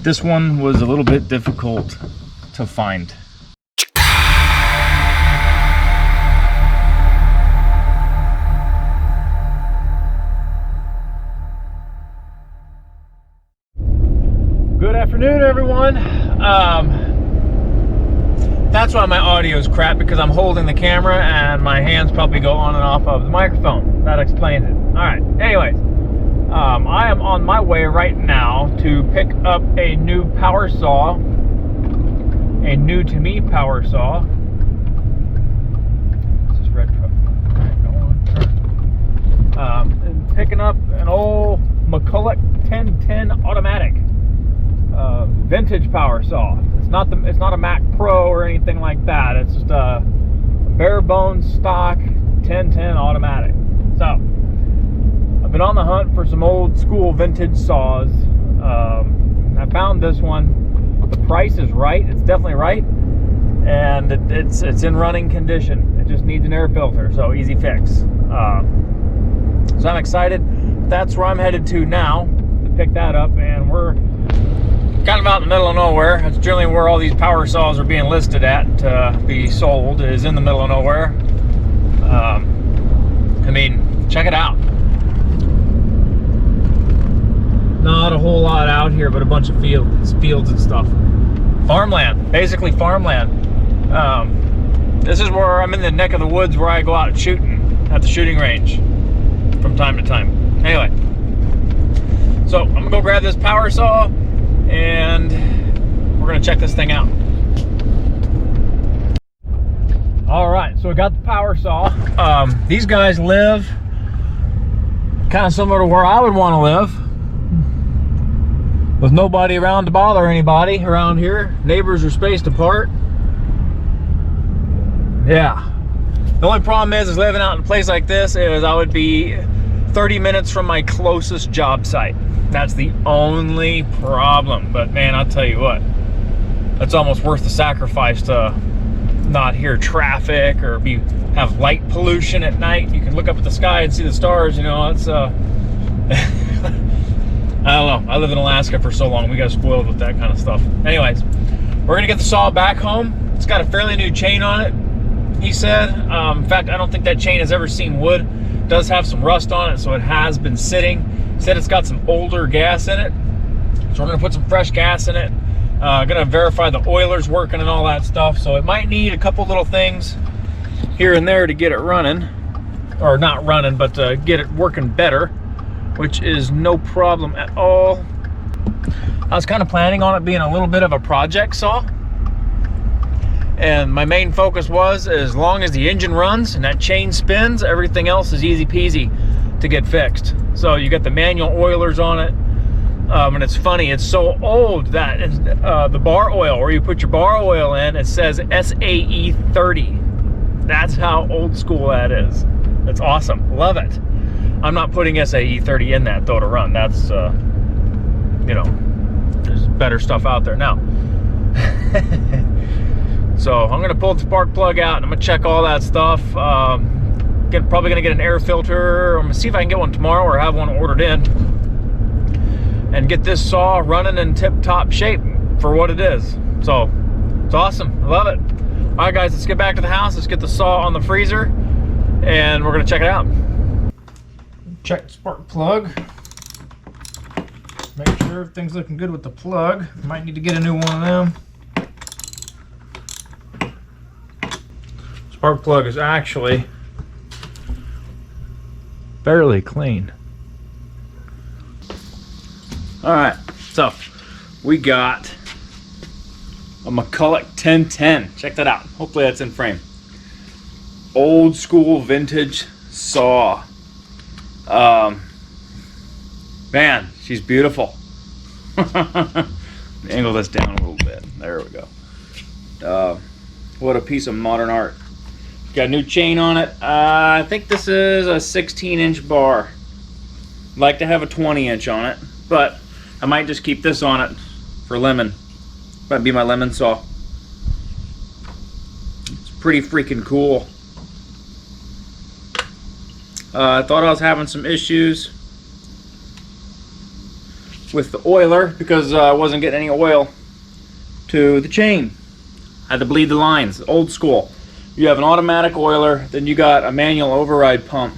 This one was a little bit difficult to find. Good afternoon, everyone. That's why my audio is crap, because I'm holding the camera and my hands probably go on and off of the microphone. That explains it. All right, anyways, I am on my way right now to pick up a new power saw, a new to me power saw. This is red truck. All right, go on. And picking up an old McCulloch 1010 automatic. Vintage power saw. It's not a Mac Pro or anything like that. It's just a bare bones stock 1010 automatic. So I've been on the hunt for some old school vintage saws. I found this one. The price is right. It's definitely right, and it's in running condition. It just needs an air filter, so easy fix. So I'm excited. That's where I'm headed to now to pick that up, and we're kind of out in the middle of nowhere. That's generally where all these power saws are being listed at to be sold, is in the middle of nowhere. I mean, check it out. Not a whole lot out here, but a bunch of fields and stuff. Farmland, basically farmland. This is where I'm in the neck of the woods where I go out shooting at the shooting range from time to time. Anyway, so I'm gonna go grab this power saw, and we're gonna check this thing out. All right, so we got the power saw. These guys live kind of similar to where I would want to live, with nobody around to bother anybody around here. Neighbors are spaced apart. Yeah. The only problem is living out in a place like this is I would be 30 minutes from my closest job site. That's the only problem. But man, I'll tell you what, that's almost worth the sacrifice to not hear traffic or have light pollution at night. You can look up at the sky and see the stars, you know. It's I don't know, I lived in Alaska for so long, we got spoiled with that kind of stuff. Anyways, we're gonna get the saw back home. It's got a fairly new chain on it, he said. In fact, I don't think that chain has ever seen wood. It does have some rust on it, so it has been sitting. Said it's got some older gas in it, so we're gonna put some fresh gas in it. Gonna verify the oiler's working and all that stuff, so it might need a couple little things here and there to get it running, or not running, but to get it working better, which is no problem at all. I was kind of planning on it being a little bit of a project saw, and my main focus was, as long as the engine runs and that chain spins, everything else is easy peasy to get fixed. So you got the manual oilers on it, and it's funny, it's so old that the bar oil, where you put your bar oil in, it says SAE 30. That's how old school that is. That's awesome, love it. I'm not putting SAE 30 in that though to run. That's you know, there's better stuff out there now. So I'm gonna pull the spark plug out and I'm gonna check all that stuff. Probably gonna get an air filter. I'm gonna see if I can get one tomorrow or have one ordered in, and get this saw running in tip-top shape for what it is. So it's awesome, I love it. All right guys, let's get back to the house. Let's get the saw on the freezer and we're gonna check it out. Check the spark plug. Make sure everything's looking good with the plug. Might need to get a new one of them. Spark plug is actually fairly clean. All right, so we got a McCulloch 1010. Check that out. Hopefully that's in frame. Old school vintage saw. Man, she's beautiful. Angle this down a little bit. There we go. What a piece of modern art. Got a new chain on it. I think this is a 16-inch bar. Like to have a 20-inch on it, but I might just keep this on it for lemon. Might be my lemon saw. It's pretty freaking cool. I thought I was having some issues with the oiler because I wasn't getting any oil to the chain. I had to bleed the lines, old school. You have an automatic oiler, then you got a manual override pump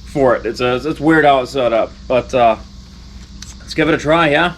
for it. It's weird how it's set up, but let's give it a try, yeah?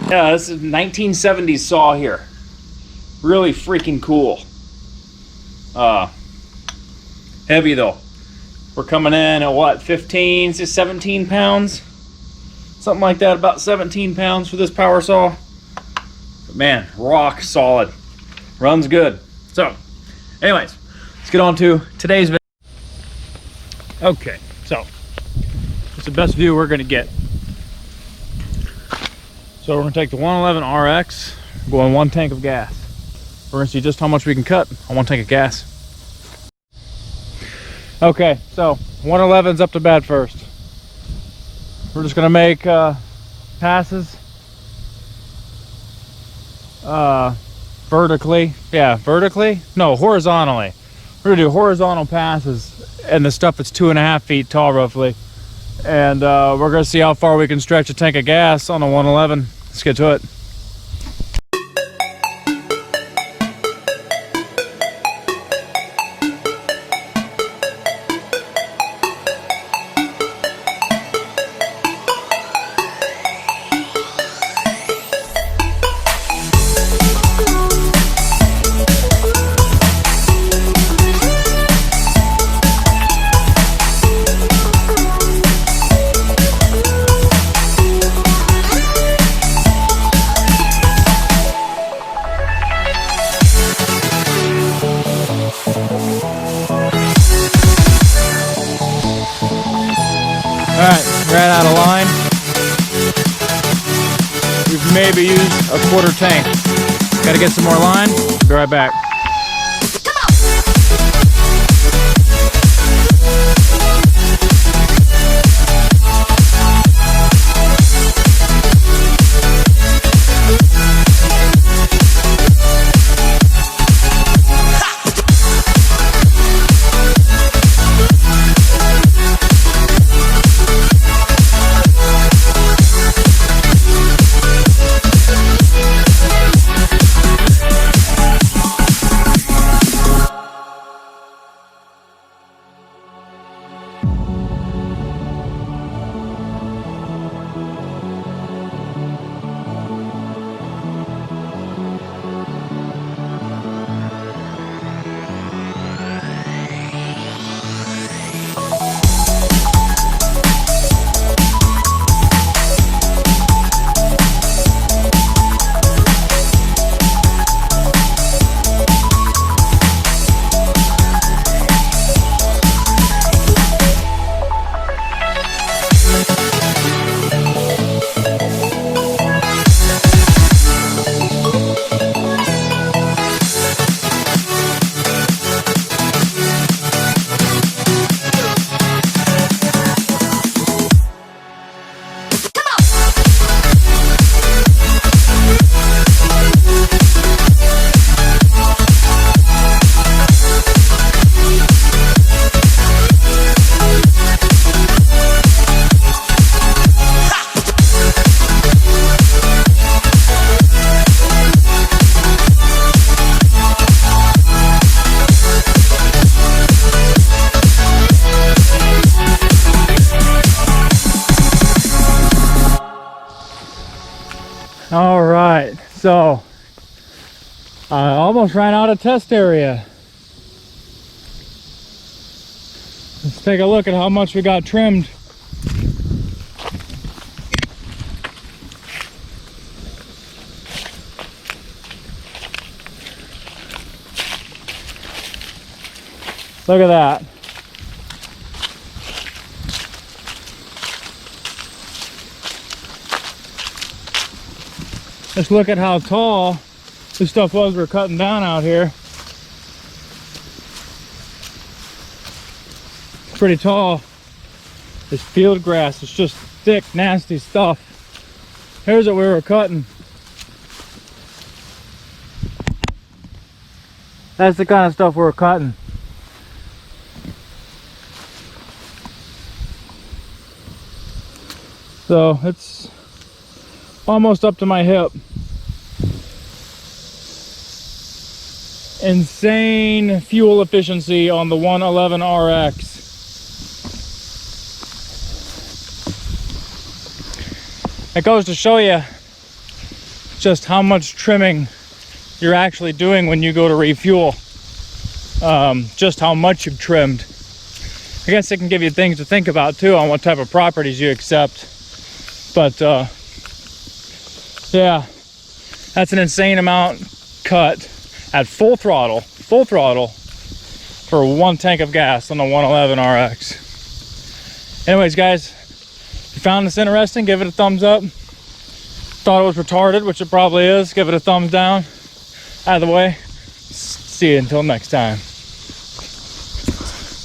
Yeah, this is 1970s saw here. Really freaking cool. Heavy though. We're coming in at what, 15 to 17 pounds? Something like that, about 17 pounds for this power saw. But man, rock solid. Runs good. So, anyways, let's get on to today's video. Okay, so it's the best view we're gonna get. So we're gonna take the 111RX, go on 1 tank of gas. We're gonna see just how much we can cut on 1 tank of gas. Okay, so 111's up to bat first. We're just gonna make passes vertically. Yeah, vertically? No, horizontally. We're gonna do horizontal passes and the stuff that's 2.5 feet tall roughly. And we're gonna see how far we can stretch a tank of gas on a 111. Let's get to it. Alright, ran out of line. We've maybe used a 1/4 tank. Gotta get some more line. Be right back. All right, so I almost ran out of test area. Let's take a look at how much we got trimmed. Look at that. Let's look at how tall this stuff was we're cutting down out here. pretty tall. This field grass is just thick, nasty stuff. Here's what we were cutting. That's the kind of stuff we were cutting. So it's almost up to my hip. Insane fuel efficiency on the 111RX. It goes to show you just how much trimming you're actually doing when you go to refuel. Just how much you've trimmed. I guess it can give you things to think about too on what type of properties you accept. But yeah, that's an insane amount cut at full throttle for 1 tank of gas on the 111RX. Anyways, guys, if you found this interesting, give it a thumbs up. Thought it was retarded, which it probably is, give it a thumbs down. Out of the way. See you until next time.